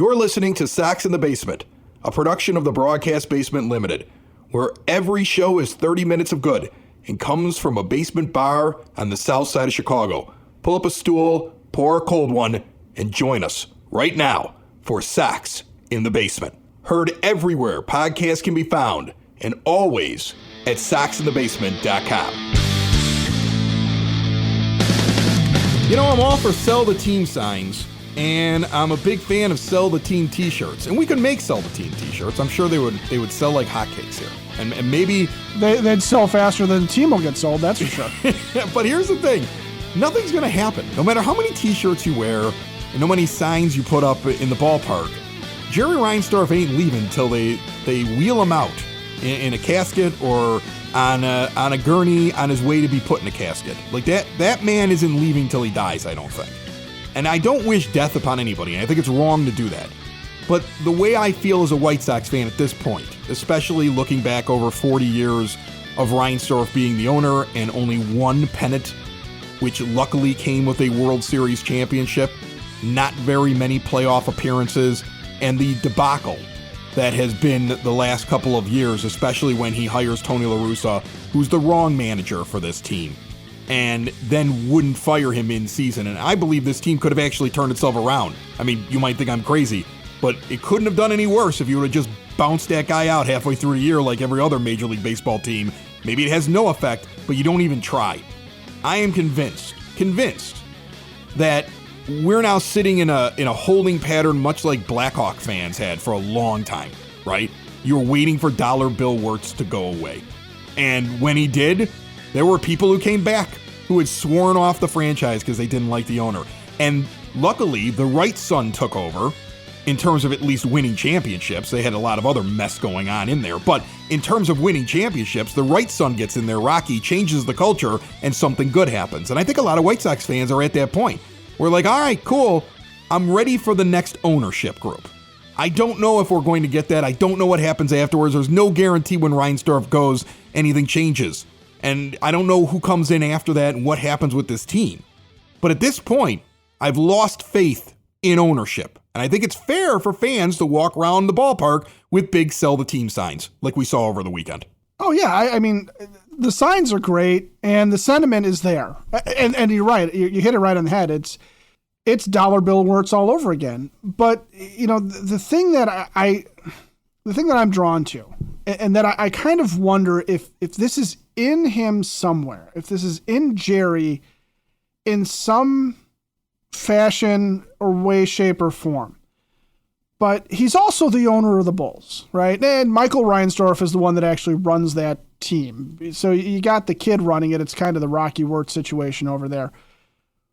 You're listening to Sox in the Basement, a production of the Broadcast Basement Limited, where every show is 30 minutes of good and comes from a basement bar on the south side of Chicago. Pull up a stool, pour a cold one, and join us right now for Sox in the Basement. Heard everywhere podcasts can be found, and always at soxinthebasement.com. You know, I'm all for sell the team signs, and I'm a big fan of sell the team t-shirts. And we could make sell the team t-shirts. I'm sure they would sell like hotcakes here. And maybe they'd sell faster than the team will get sold, that's for sure. But here's the thing. Nothing's going to happen. No matter how many t-shirts you wear and how many signs you put up in the ballpark, Jerry Reinsdorf ain't leaving until they wheel him out in a casket or on a gurney on his way to be put in a casket. Like that man isn't leaving till he dies, I don't think. And I don't wish death upon anybody. I think it's wrong to do that. But the way I feel as a White Sox fan at this point, especially looking back over 40 years of Reinsdorf being the owner and only one pennant, which luckily came with a World Series championship, not very many playoff appearances, and the debacle that has been the last couple of years, especially when he hires Tony La Russa, who's the wrong manager for this team, and then wouldn't fire him in season. And I believe this team could have actually turned itself around. I mean, you might think I'm crazy, but it couldn't have done any worse if you would have just bounced that guy out halfway through the year like every other Major League Baseball team. Maybe it has no effect, but you don't even try. I am convinced that we're now sitting in a holding pattern much like Blackhawk fans had for a long time, right? You were waiting for dollar bill Wirtz to go away. And when he did, there were people who came back who had sworn off the franchise because they didn't like the owner. And luckily, the right son took over in terms of at least winning championships. They had a lot of other mess going on in there. But in terms of winning championships, the right son gets in there, Rocky, changes the culture, and something good happens. And I think a lot of White Sox fans are at that point. We're like, all right, cool. I'm ready for the next ownership group. I don't know if we're going to get that. I don't know what happens afterwards. There's no guarantee when Reinsdorf goes, anything changes. And I don't know who comes in after that and what happens with this team. But at this point, I've lost faith in ownership. And I think it's fair for fans to walk around the ballpark with big sell the team signs like we saw over the weekend. Oh, yeah. I mean, the signs are great and the sentiment is there. And you're right. You hit it right on the head. It's dollar bill Wirtz all over again. But, you know, the thing that I'm drawn to and that I kind of wonder if this is in him somewhere, if this is in Jerry in some fashion or way, shape, or form. But he's also the owner of the Bulls, right? And Michael Reinsdorf is the one that actually runs that team. So you got the kid running it. It's kind of the Rocky Wirtz situation over there.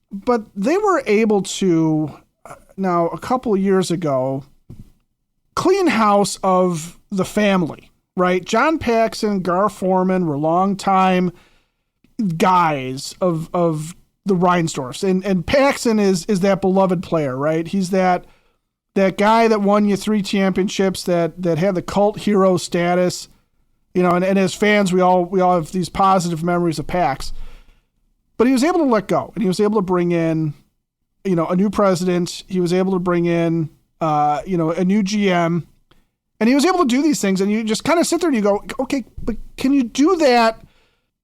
But they were able to, now a couple of years ago, clean house of the family, right? John Paxson, Gar Forman were longtime guys of the Reinsdorfs. And Paxson is that beloved player, right? He's that guy that won you 3 championships that had the cult hero status, you know, and as fans, we all have these positive memories of Pax. But he was able to let go, and he was able to bring in, you know, a new president. He was able to bring in, you know, a new GM, and he was able to do these things. And you just kind of sit there and you go, okay, but can you do that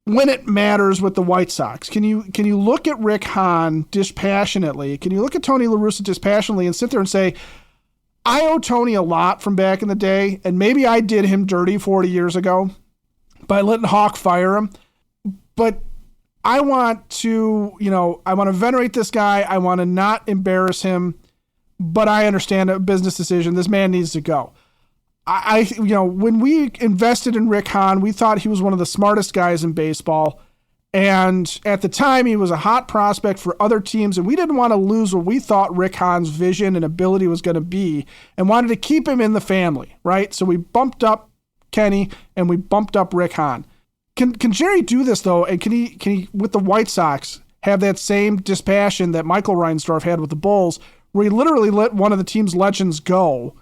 when it matters with the White Sox? Can you look at Rick Hahn dispassionately? Can you look at Tony La Russa dispassionately and sit there and say, I owe Tony a lot from back in the day, and maybe I did him dirty 40 years ago by letting Hawk fire him, but I want to, you know, I want to venerate this guy. I want to not embarrass him, but I understand a business decision. This man needs to go. You know, when we invested in Rick Hahn, we thought he was one of the smartest guys in baseball. And at the time, he was a hot prospect for other teams, and we didn't want to lose what we thought Rick Hahn's vision and ability was going to be and wanted to keep him in the family, right? So we bumped up Kenny and we bumped up Rick Hahn. Can Jerry do this, though, and can he, with the White Sox, have that same dispassion that Michael Reinsdorf had with the Bulls, where he literally let one of the team's legends go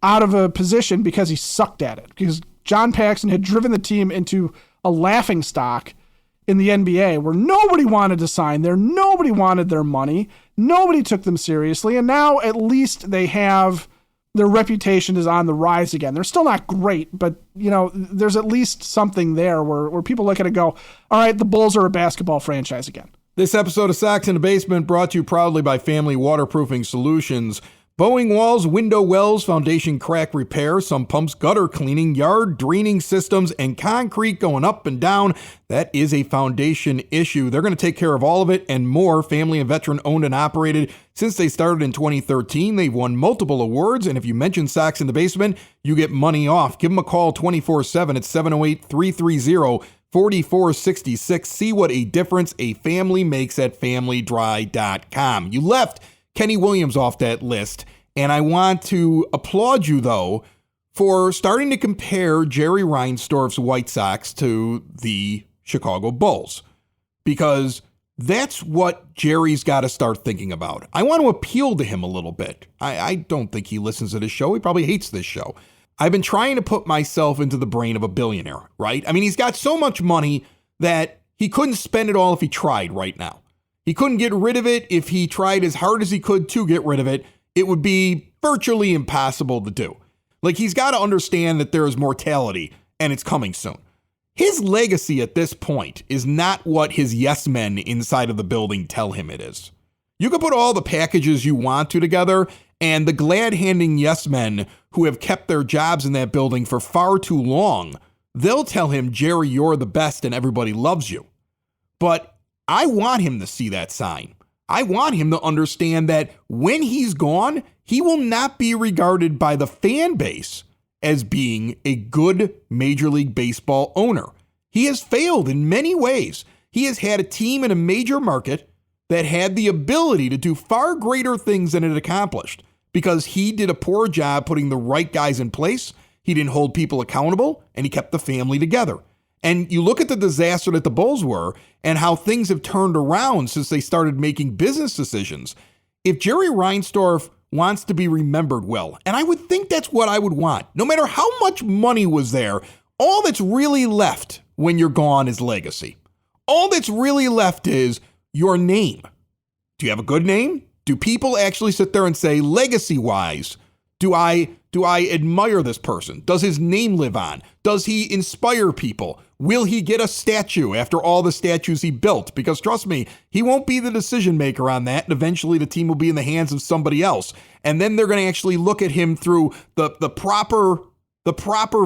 out of a position because he sucked at it, because John Paxson had driven the team into a laughingstock in the NBA where nobody wanted to sign there, nobody wanted their money, nobody took them seriously, and now at least they have their reputation is on the rise again. They're still not great, but there's at least something there where people look at it and go, all right, the Bulls are a basketball franchise again. This episode of Sox in the Basement brought to you proudly by Family Waterproofing Solutions. Bowing walls, window wells, foundation crack repair, some pumps, gutter cleaning, yard draining systems, and concrete going up and down. That is a foundation issue. They're going to take care of all of it and more. Family and veteran owned and operated since they started in 2013. They've won multiple awards, and if you mention Sox in the Basement, you get money off. Give them a call 24/7 at 708-330-4466. See what a difference a family makes at familydry.com. You left Kenny Williams off that list, and I want to applaud you, though, for starting to compare Jerry Reinsdorf's White Sox to the Chicago Bulls, because that's what Jerry's got to start thinking about. I want to appeal to him a little bit. I don't think he listens to this show. He probably hates this show. I've been trying to put myself into the brain of a billionaire, right? I mean, he's got so much money that he couldn't spend it all if he tried right now. He couldn't get rid of it if he tried as hard as he could to get rid of it. It would be virtually impossible to do. Like, he's got to understand that there is mortality and it's coming soon. His legacy at this point is not what his yes men inside of the building tell him it is. You can put all the packages you want to together, and the glad-handing yes men who have kept their jobs in that building for far too long, they'll tell him, Jerry, you're the best and everybody loves you. But I want him to see that sign. I want him to understand that when he's gone, he will not be regarded by the fan base as being a good Major League Baseball owner. He has failed in many ways. He has had a team in a major market that had the ability to do far greater things than it accomplished because he did a poor job putting the right guys in place. He didn't hold people accountable, and he kept the family together. And you look at the disaster that the Bulls were and how things have turned around since they started making business decisions. If Jerry Reinsdorf wants to be remembered well, and I would think that's what I would want, no matter how much money was there, all that's really left when you're gone is legacy. All that's really left is your name. Do you have a good name? Do people actually sit there and say, legacy-wise, do I admire this person? Does his name live on? Does he inspire people? Will he get a statue after all the statues he built? Because trust me, he won't be the decision maker on that, and eventually the team will be in the hands of somebody else. And then they're going to actually look at him through the proper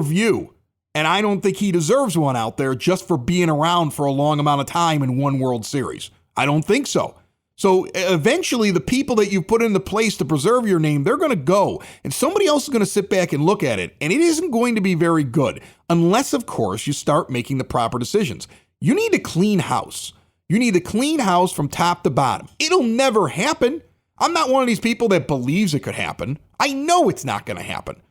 view. And I don't think he deserves one out there just for being around for a long amount of time in one World Series. I don't think so. So eventually the people that you put into place to preserve your name, they're going to go, and somebody else is going to sit back and look at it, and it isn't going to be very good unless, of course, you start making the proper decisions. You need to clean house. You need to clean house from top to bottom. It'll never happen. I'm not one of these people that believes it could happen. I know it's not going to happen.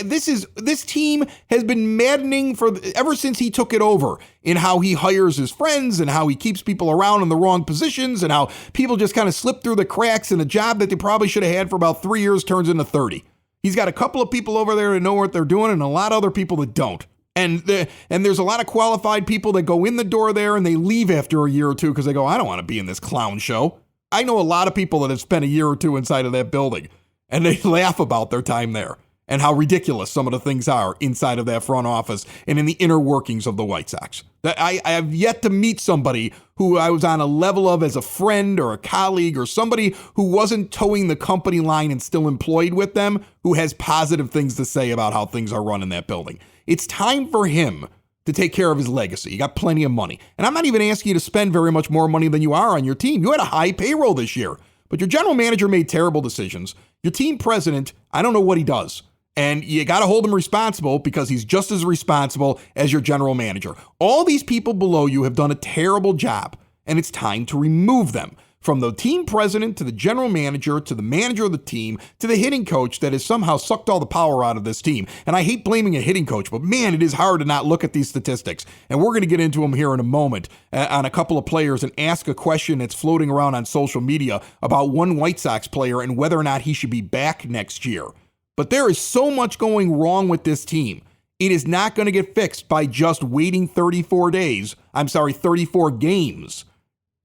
This team has been maddening ever since he took it over, in how he hires his friends and how he keeps people around in the wrong positions and how people just kind of slip through the cracks, and a job that they probably should have had for about 3 years turns into 30. He's got a couple of people over there that know what they're doing and a lot of other people that don't. And there's a lot of qualified people that go in the door there and they leave after a year or two because they go, I don't want to be in this clown show. I know a lot of people that have spent a year or two inside of that building, and they laugh about their time there and how ridiculous some of the things are inside of that front office and in the inner workings of the White Sox. I have yet to meet somebody who I was on a level of as a friend or a colleague or somebody who wasn't towing the company line and still employed with them, who has positive things to say about how things are run in that building. It's time for him to take care of his legacy. You got plenty of money. And I'm not even asking you to spend very much more money than you are on your team. You had a high payroll this year, but your general manager made terrible decisions. Your team president, I don't know what he does. And you got to hold him responsible because he's just as responsible as your general manager. All these people below you have done a terrible job, and it's time to remove them. From the team president to the general manager to the manager of the team to the hitting coach that has somehow sucked all the power out of this team. And I hate blaming a hitting coach, but man, it is hard to not look at these statistics. And we're going to get into them here in a moment on a couple of players and ask a question that's floating around on social media about one White Sox player and whether or not he should be back next year. But there is so much going wrong with this team. It is not going to get fixed by just waiting 34 games.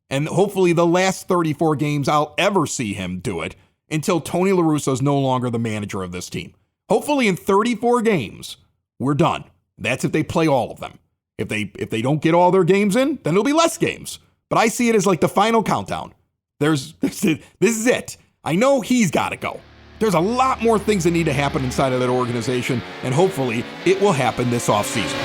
And hopefully the last 34 games I'll ever see him do it. until Tony La Russa is no longer the manager of this team. Hopefully in 34 games, we're done. That's if they play all of them. If they don't get all their games in, then it'll be less games. But I see it as like the final countdown. This is it. I know he's got to go. There's a lot more things that need to happen inside of that organization, and hopefully it will happen this offseason.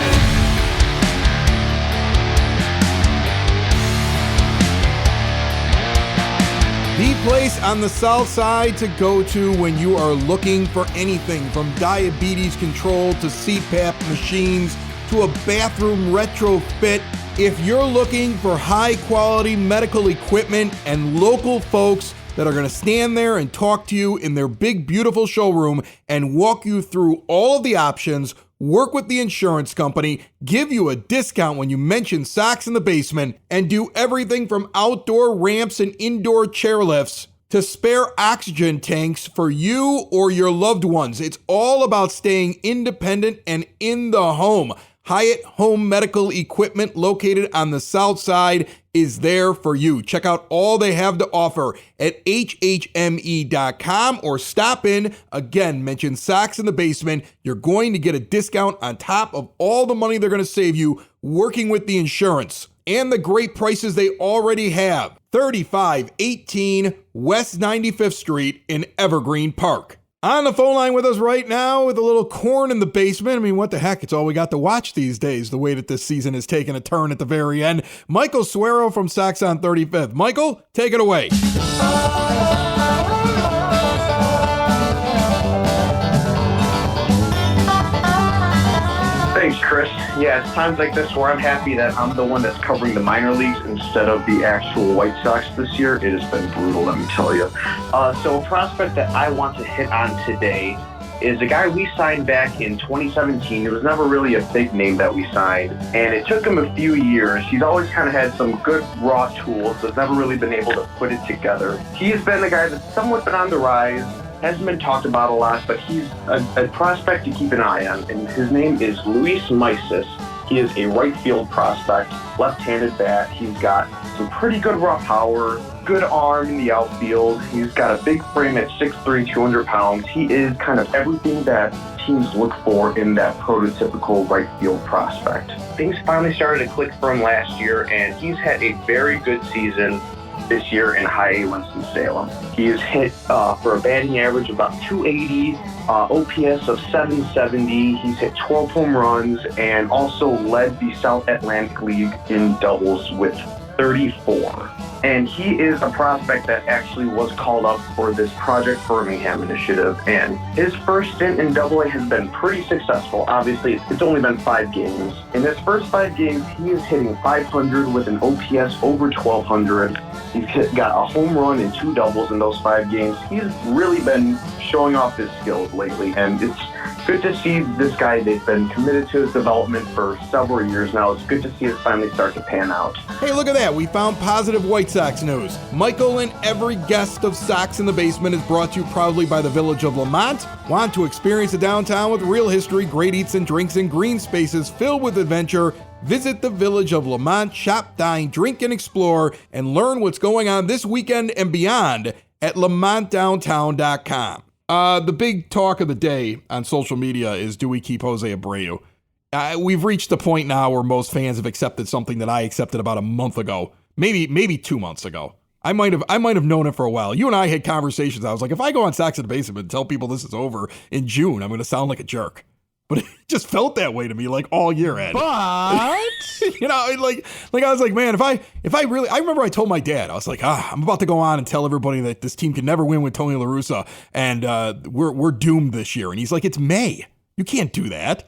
The place on the south side to go to when you are looking for anything from diabetes control to CPAP machines to a bathroom retrofit. If you're looking for high quality medical equipment and local folks that are going to stand there and talk to you in their big, beautiful showroom and walk you through all of the options, work with the insurance company, give you a discount when you mention Sox in the Basement, and do everything from outdoor ramps and indoor chairlifts to spare oxygen tanks for you or your loved ones. It's all about staying independent and in the home. Hyatt Home Medical Equipment, located on the south side, is there for you. Check out all they have to offer at hhme.com or stop in. Again, mention Sox in the Basement. You're going to get a discount on top of all the money they're going to save you working with the insurance and the great prices they already have. 3518 West 95th Street in Evergreen Park. On the phone line with us right now with a little corn in the basement. I mean, what the heck? It's all we got to watch these days, the way that this season has taken a turn at the very end. Michael Suareo from Sox on 35th. Michael, take it away. Thanks, Chris. Yeah, it's times like this where I'm happy that I'm the one that's covering the minor leagues instead of the actual White Sox this year. It has been brutal, let me tell you. So a prospect that I want to hit on today is a guy we signed back in 2017. It was never really a big name that we signed, and it took him a few years. He's always kind of had some good raw tools, but never really been able to put it together. He's been a guy that's somewhat been on the rise. Hasn't been talked about a lot, but he's a prospect to keep an eye on, and his name is Luis Meises. He is a right field prospect, left-handed bat. He's got some pretty good raw power, good arm in the outfield. He's got a big frame at 6'3", 200 pounds. He is kind of everything that teams look for in that prototypical right field prospect. Things finally started to click for him last year, and he's had a very good season this year in high A Winston-Salem. He has hit for a batting average of about 280, OPS of 770. He's hit 12 home runs and also led the South Atlantic League in doubles with 34. And he is a prospect that actually was called up for this Project Birmingham initiative. And his first stint in Double A has been pretty successful. Obviously, it's only been 5 games. In his first 5 games, he is hitting 500 with an OPS over 1,200. He's got a home run and 2 doubles in those 5 games. He's really been showing off his skills lately, and it's good to see this guy. They've been committed to his development for several years now. It's good to see it finally start to pan out. Hey, look at that. We found positive White Sox news. Michael and every guest of Sox in the Basement is brought to you proudly by the Village of Lamont. Want to experience the downtown with real history, great eats and drinks, and green spaces filled with adventure? Visit the Village of Lamont, shop, dine, drink, and explore, and learn what's going on this weekend and beyond at lamontdowntown.com. The big talk of the day on social media is, do we keep Jose Abreu? We've reached the point now where most fans have accepted something that I accepted about a month ago, maybe 2 months ago. I might have known it for a while. You and I had conversations. I was like, if I go on Sox in the Basement and tell people this is over in June, I'm going to sound like a jerk. But it just felt that way to me, like all year, Ed. But you know, like I was like, man, if I really, I remember I told my dad, I was like, I'm about to go on and tell everybody that this team can never win with Tony La Russa, and we're doomed this year. And he's like, it's May, you can't do that.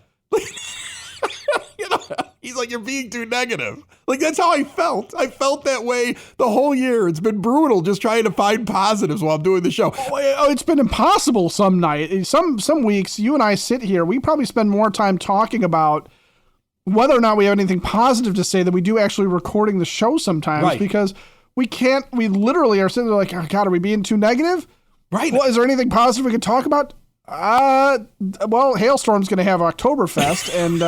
You know, he's like, you're being too negative. Like, that's how I felt. I felt that way the whole year. It's been brutal just trying to find positives while I'm doing the show. Oh, it's been impossible some night. Some weeks, you and I sit here, we probably spend more time talking about whether or not we have anything positive to say than we do actually recording the show sometimes. Right. Because we literally are sitting there like, oh God, are we being too negative? Right. Well, is there anything positive we could talk about? Well, Hailstorm's going to have Oktoberfest, and...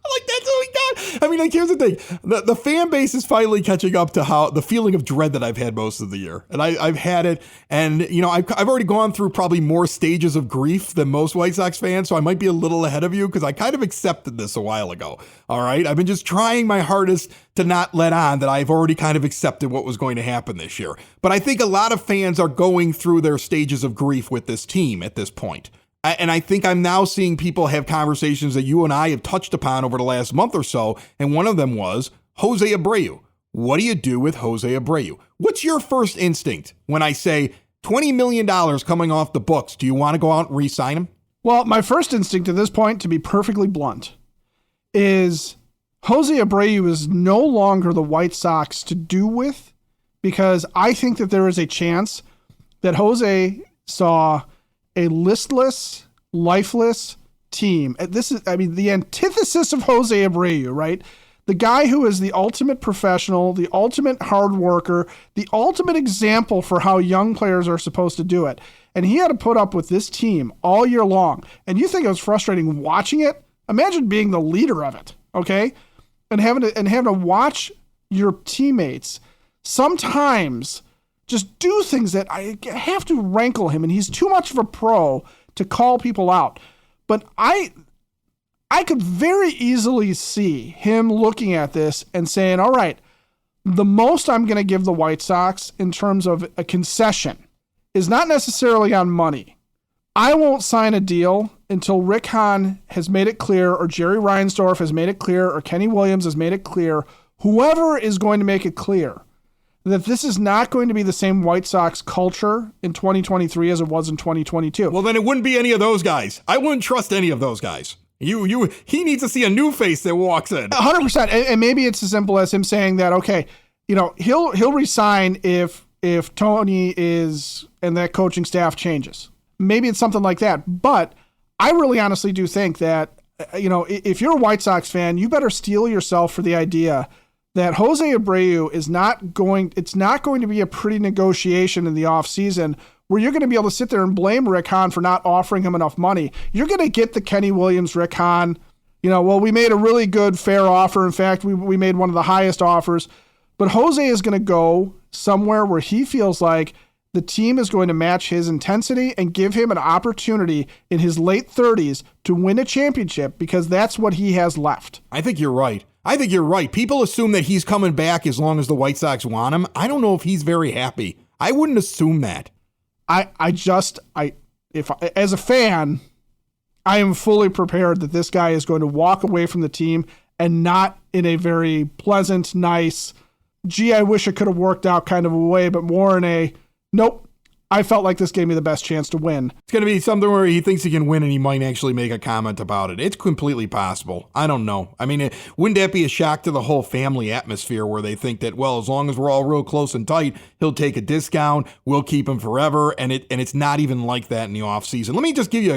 Like, that's what we got. I mean, like, here's the thing. The fan base is finally catching up to how the feeling of dread that I've had most of the year. And I've had it. And, I've already gone through probably more stages of grief than most White Sox fans. So I might be a little ahead of you because I kind of accepted this a while ago. All right. I've been just trying my hardest to not let on that I've already kind of accepted what was going to happen this year. But I think a lot of fans are going through their stages of grief with this team at this point. And I think I'm now seeing people have conversations that you and I have touched upon over the last month or so. And one of them was Jose Abreu. What do you do with Jose Abreu? What's your first instinct when I say $20 million coming off the books? Do you want to go out and re-sign him? Well, my first instinct at this point, to be perfectly blunt, is Jose Abreu is no longer the White Sox to do with, because I think that there is a chance that Jose saw a listless, lifeless team. This is, the antithesis of Jose Abreu, right? The guy who is the ultimate professional, the ultimate hard worker, the ultimate example for how young players are supposed to do it. And he had to put up with this team all year long. And you think it was frustrating watching it? Imagine being the leader of it, okay? And having to watch your teammates sometimes just do things that I have to rankle him, and he's too much of a pro to call people out. But I could very easily see him looking at this and saying, all right, the most I'm going to give the White Sox in terms of a concession is not necessarily on money. I won't sign a deal until Rick Hahn has made it clear, or Jerry Reinsdorf has made it clear, or Kenny Williams has made it clear, whoever is going to make it clear that this is not going to be the same White Sox culture in 2023 as it was in 2022. Well, then it wouldn't be any of those guys. I wouldn't trust any of those guys. He needs to see a new face that walks in. 100%. And maybe it's as simple as him saying that, okay, he'll resign if Tony is and that coaching staff changes. Maybe it's something like that. But I really honestly do think that, if you're a White Sox fan, you better steel yourself for the idea that Jose Abreu it's not going to be a pretty negotiation in the offseason where you're going to be able to sit there and blame Rick Hahn for not offering him enough money. You're going to get the Kenny Williams, Rick Hahn, we made a really good, fair offer. In fact, we made one of the highest offers. But Jose is going to go somewhere where he feels like the team is going to match his intensity and give him an opportunity in his late 30s to win a championship, because that's what he has left. I think you're right. People assume that he's coming back as long as the White Sox want him. I don't know if he's very happy. I wouldn't assume that. If as a fan, I am fully prepared that this guy is going to walk away from the team, and not in a very pleasant, nice, gee, I wish it could have worked out kind of a way, but more in a, nope, I felt like this gave me the best chance to win. It's going to be something where he thinks he can win and he might actually make a comment about it. It's completely possible. I don't know. I mean, wouldn't that be a shock to the whole family atmosphere where they think that, well, as long as we're all real close and tight, he'll take a discount, we'll keep him forever, and it's not even like that in the offseason. Let me just give you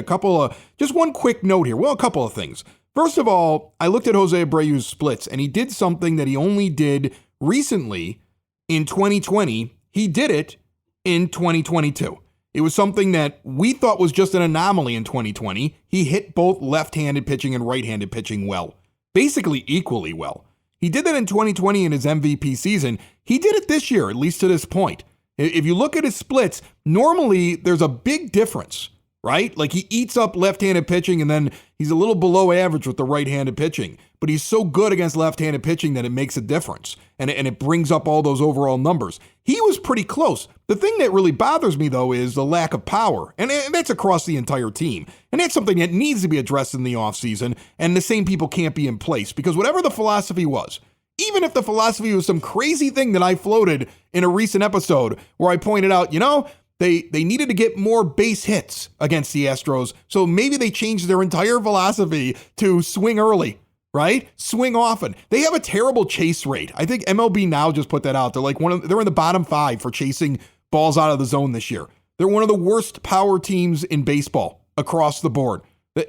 just one quick note here. Well, a couple of things. First of all, I looked at Jose Abreu's splits, and he did something that he only did recently in 2020. He did it in 2022. It was something that we thought was just an anomaly in 2020. He hit both left-handed pitching and right-handed pitching well, basically equally well. He did that in 2020 in his MVP season. He did it this year, at least to this point. If you look at his splits, normally there's a big difference, right? Like he eats up left-handed pitching and then he's a little below average with the right-handed pitching. But he's so good against left-handed pitching that it makes a difference. And it brings up all those overall numbers. He was pretty close. The thing that really bothers me, though, is the lack of power. And that's across the entire team. And that's something that needs to be addressed in the offseason. And the same people can't be in place. Because whatever the philosophy was, even if the philosophy was some crazy thing that I floated in a recent episode where I pointed out, they needed to get more base hits against the Astros. So maybe they changed their entire philosophy to swing early. Right? Swing often. They have a terrible chase rate. I think MLB Now just put that out. They're like they're in the bottom 5 for chasing balls out of the zone this year. They're one of the worst power teams in baseball across the board.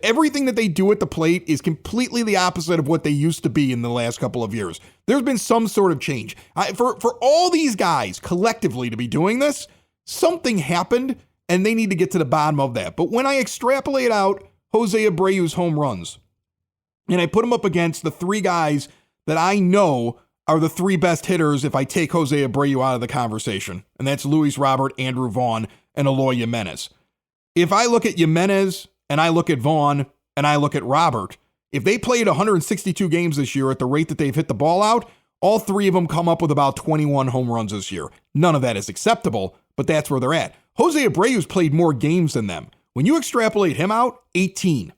Everything that they do at the plate is completely the opposite of what they used to be in the last couple of years. There's been some sort of change. For all these guys collectively to be doing this, something happened and they need to get to the bottom of that. But when I extrapolate out Jose Abreu's home runs, and I put him up against the 3 guys that I know are the three best hitters if I take Jose Abreu out of the conversation, and that's Luis Robert, Andrew Vaughn, and Eloy Jimenez. If I look at Jimenez and I look at Vaughn and I look at Robert, if they played 162 games this year at the rate that they've hit the ball out, all three of them come up with about 21 home runs this year. None of that is acceptable, but that's where they're at. Jose Abreu's played more games than them. When you extrapolate him out, 18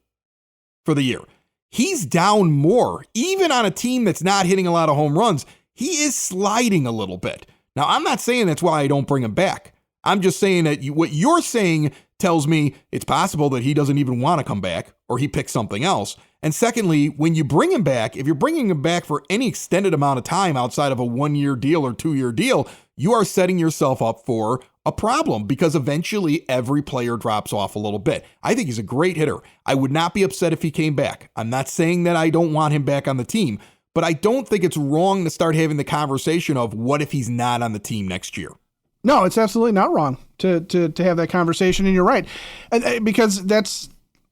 for the year. He's down more, even on a team that's not hitting a lot of home runs. He is sliding a little bit. Now, I'm not saying that's why I don't bring him back. I'm just saying that what you're saying tells me it's possible that he doesn't even want to come back or he picks something else. And secondly, when you bring him back, if you're bringing him back for any extended amount of time outside of a 1-year deal or 2-year deal, you are setting yourself up for a problem because eventually every player drops off a little bit. I think he's a great hitter. I would not be upset if he came back. I'm not saying that I don't want him back on the team, but I don't think it's wrong to start having the conversation of what if he's not on the team next year. No, it's absolutely not wrong to have that conversation, and you're right. Because that's,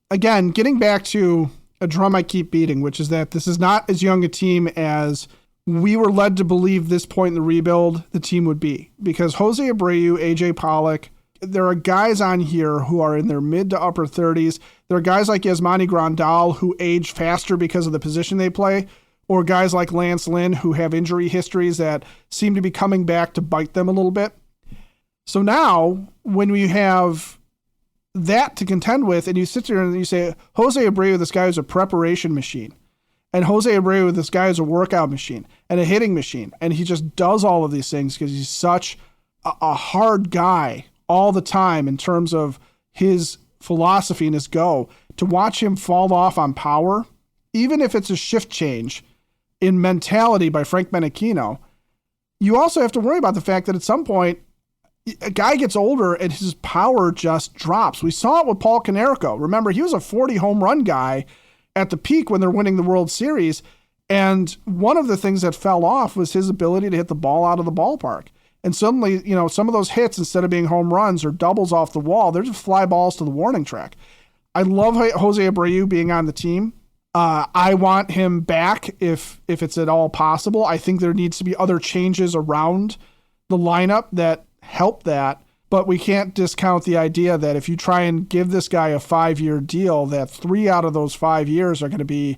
again, getting back to a drum I keep beating, which is that this is not as young a team as we were led to believe this point in the rebuild the team would be. Because Jose Abreu, AJ Pollock, there are guys on here who are in their mid to upper 30s. There are guys like Yasmani Grandal who age faster because of the position they play, or guys like Lance Lynn who have injury histories that seem to be coming back to bite them a little bit. So now, when we have that to contend with, and you sit there and you say, Jose Abreu, this guy is a preparation machine. And Jose Abreu, this guy is a workout machine and a hitting machine. And he just does all of these things because he's such a hard guy all the time in terms of his philosophy and his go. To watch him fall off on power, even if it's a shift change in mentality by Frank Menachino, you also have to worry about the fact that at some point, a guy gets older and his power just drops. We saw it with Paul Konerko. Remember, he was a 40 home run guy at the peak when they're winning the World Series. And one of the things that fell off was his ability to hit the ball out of the ballpark. And suddenly, some of those hits, instead of being home runs or doubles off the wall, they're just fly balls to the warning track. I love Jose Abreu being on the team. I want him back if it's at all possible. I think there needs to be other changes around the lineup that help that, but we can't discount the idea that if you try and give this guy a 5-year deal, that 3 out of those 5 years are going to be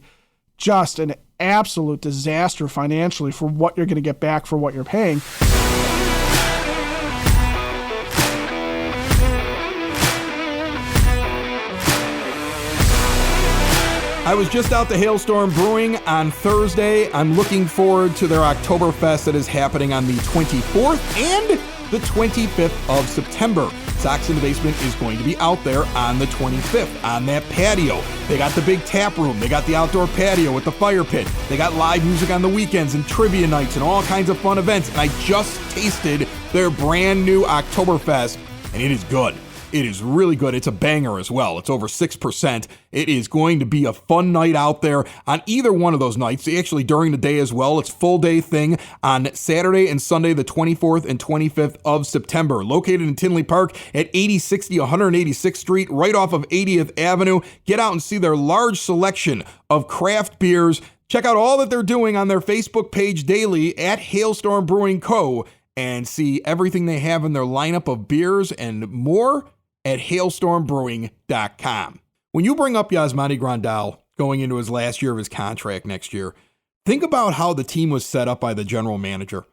just an absolute disaster financially for what you're going to get back for what you're paying. I was just out to Hailstorm Brewing on Thursday. I'm looking forward to their Oktoberfest that is happening on the 24th and the 25th of September. Sox in the Basement is going to be out there on the 25th on that patio. They got the big tap room. They got the outdoor patio with the fire pit. They got live music on the weekends and trivia nights and all kinds of fun events. And I just tasted their brand new Oktoberfest, and it is good. It is really good. It's a banger as well. It's over 6%. It is going to be a fun night out there on either one of those nights. Actually, during the day as well. It's full day thing on Saturday and Sunday, the 24th and 25th of September. Located in Tinley Park at 8060 186th Street, right off of 80th Avenue. Get out and see their large selection of craft beers. Check out all that they're doing on their Facebook page daily at Hailstorm Brewing Co. and see everything they have in their lineup of beers and more at hailstormbrewing.com. When you bring up Yasmani Grandal going into his last year of his contract next year, think about how the team was set up by the general manager.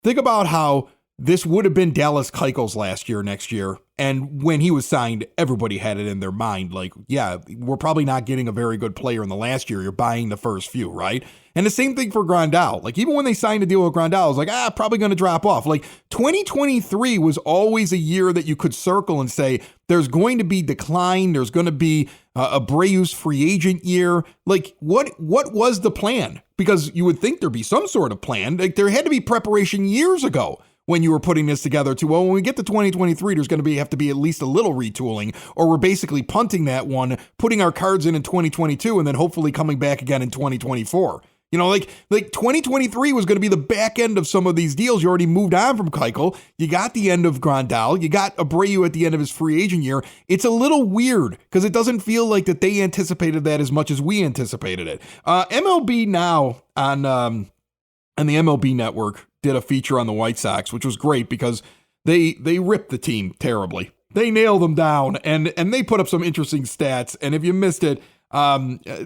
Think about how this would have been Dallas Keuchel's last year next year. And when he was signed, everybody had it in their mind. Like, yeah, we're probably not getting a very good player in the last year. You're buying the first few, right? And the same thing for Grandal. Like, even when they signed a deal with Grandal, I was like, probably going to drop off. Like, 2023 was always a year that you could circle and say, there's going to be decline. There's going to be Abreu's free agent year. Like, what was the plan? Because you would think there'd be some sort of plan. Like, there had to be preparation years ago when you were putting this together to, well, when we get to 2023, there's going to have to be at least a little retooling, or we're basically punting that one, putting our cards in 2022, and then hopefully coming back again in 2024. Like 2023 was going to be the back end of some of these deals. You already moved on from Keuchel. You got the end of Grandal. You got Abreu at the end of his free agent year. It's a little weird because it doesn't feel like that they anticipated that as much as we anticipated it. MLB Now on and the MLB Network did a feature on the White Sox, which was great because they ripped the team terribly. They nailed them down, and they put up some interesting stats. And if you missed it,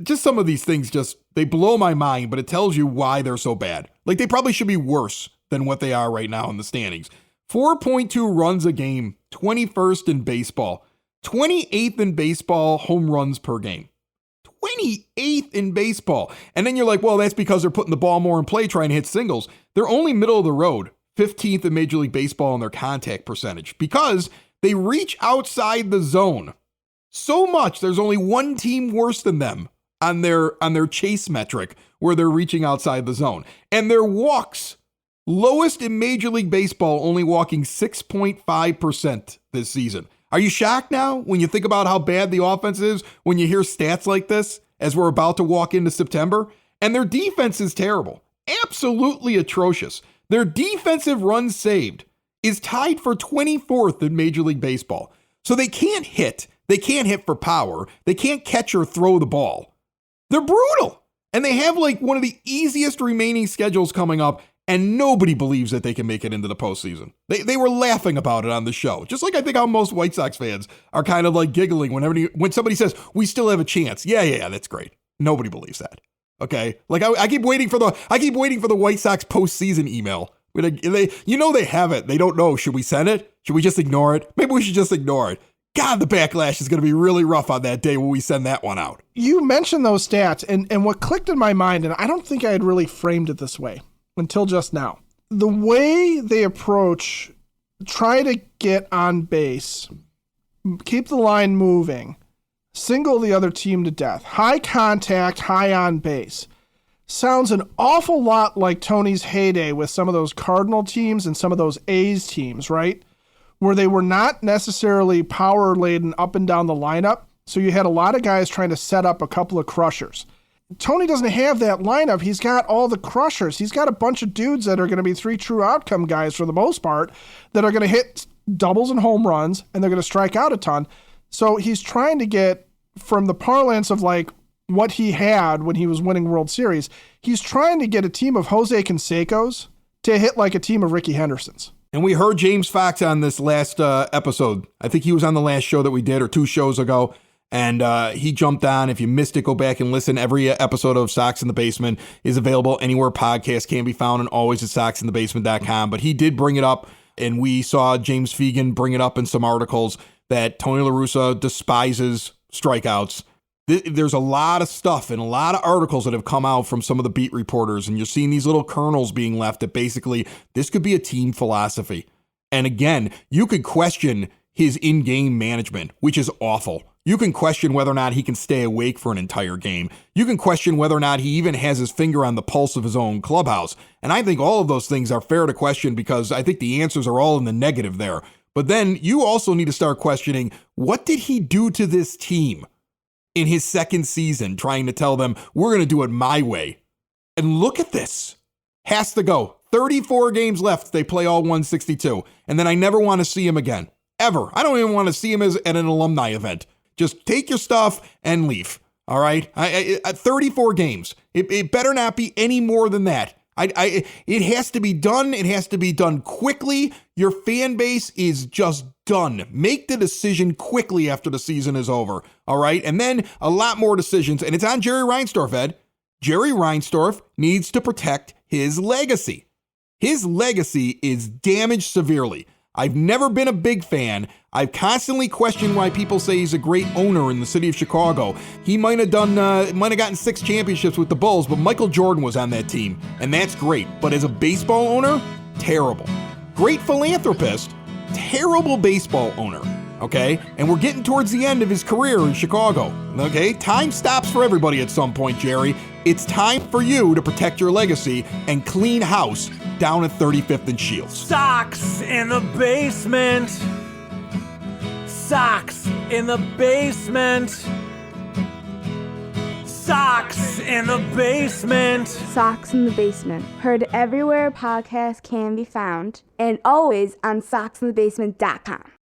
just some of these things they blow my mind, but it tells you why they're so bad. Like, they probably should be worse than what they are right now in the standings. 4.2 runs a game, 21st in baseball, 28th in baseball home runs per game. 28th in baseball. And then you're like, well, that's because they're putting the ball more in play, trying to hit singles. They're only middle of the road, 15th in Major League Baseball in their contact percentage, because they reach outside the zone so much. There's only one team worse than them on their chase metric where they're reaching outside the zone. And their walks, lowest in Major League Baseball, only walking 6.5% this season. Are you shocked now when you think about how bad the offense is when you hear stats like this as we're about to walk into September? And their defense is terrible, absolutely atrocious. Their defensive runs saved is tied for 24th in Major League Baseball. So they can't hit. They can't hit for power. They can't catch or throw the ball. They're brutal. And they have like one of the easiest remaining schedules coming up, and nobody believes that they can make it into the postseason. They were laughing about it on the show. Just like I think how most White Sox fans are kind of like giggling when somebody says, we still have a chance. Yeah, that's great. Nobody believes that. Okay? Like I keep waiting for the White Sox postseason email. They have it. They don't know. Should we send it? Should we just ignore it? Maybe we should just ignore it. God, the backlash is going to be really rough on that day when we send that one out. You mentioned those stats, and what clicked in my mind, and I don't think I had really framed it this way until just now. The way they approach, try to get on base, keep the line moving, single the other team to death, high contact, high on base, sounds an awful lot like Tony's heyday with some of those Cardinal teams and some of those A's teams, right? Where they were not necessarily power-laden up and down the lineup, so you had a lot of guys trying to set up a couple of crushers. Tony doesn't have that lineup. He's got all the crushers. He's got a bunch of dudes that are going to be 3 true outcome guys for the most part that are going to hit doubles and home runs, and they're going to strike out a ton. So he's trying to get from the parlance of like what he had when he was winning World Series, he's trying to get a team of Jose Cansecos to hit like a team of Ricky Hendersons. And we heard James Fox on this last episode. I think he was on the last show that we did, or 2 shows ago. And he jumped on. If you missed it, go back and listen. Every episode of Sox in the Basement is available anywhere podcasts can be found, and always at soxinthebasement.com. But he did bring it up, and we saw James Fegan bring it up in some articles that Tony La Russa despises strikeouts. There's a lot of stuff and a lot of articles that have come out from some of the beat reporters, and you're seeing these little kernels being left that basically this could be a team philosophy. And again, you could question his in-game management, which is awful. You can question whether or not he can stay awake for an entire game. You can question whether or not he even has his finger on the pulse of his own clubhouse. And I think all of those things are fair to question because I think the answers are all in the negative there. But then you also need to start questioning, what did he do to this team in his second season, trying to tell them, we're going to do it my way? And look at this. Has to go. 34 games left. They play all 162. And then I never want to see him again. Ever. I don't even want to see him at an alumni event. Just take your stuff and leave. All right? 34 games. It better not be any more than that. It has to be done. It has to be done quickly. Your fan base is just done. Make the decision quickly after the season is over. All right? And then a lot more decisions. And it's on Jerry Reinsdorf, Ed. Jerry Reinsdorf needs to protect his legacy. His legacy is damaged severely. I've never been a big fan. I've constantly questioned why people say he's a great owner in the city of Chicago. He might have gotten 6 championships with the Bulls, but Michael Jordan was on that team, and that's great. But as a baseball owner, terrible. Great philanthropist, terrible baseball owner. Okay? And we're getting towards the end of his career in Chicago. Okay? Time stops for everybody at some point, Jerry. It's time for you to protect your legacy and clean house down at 35th and Shields. Sox in the basement. Sox in the basement. Sox in the basement. Sox in the Basement. Heard everywhere podcasts can be found, and always on soxinthebasement.com.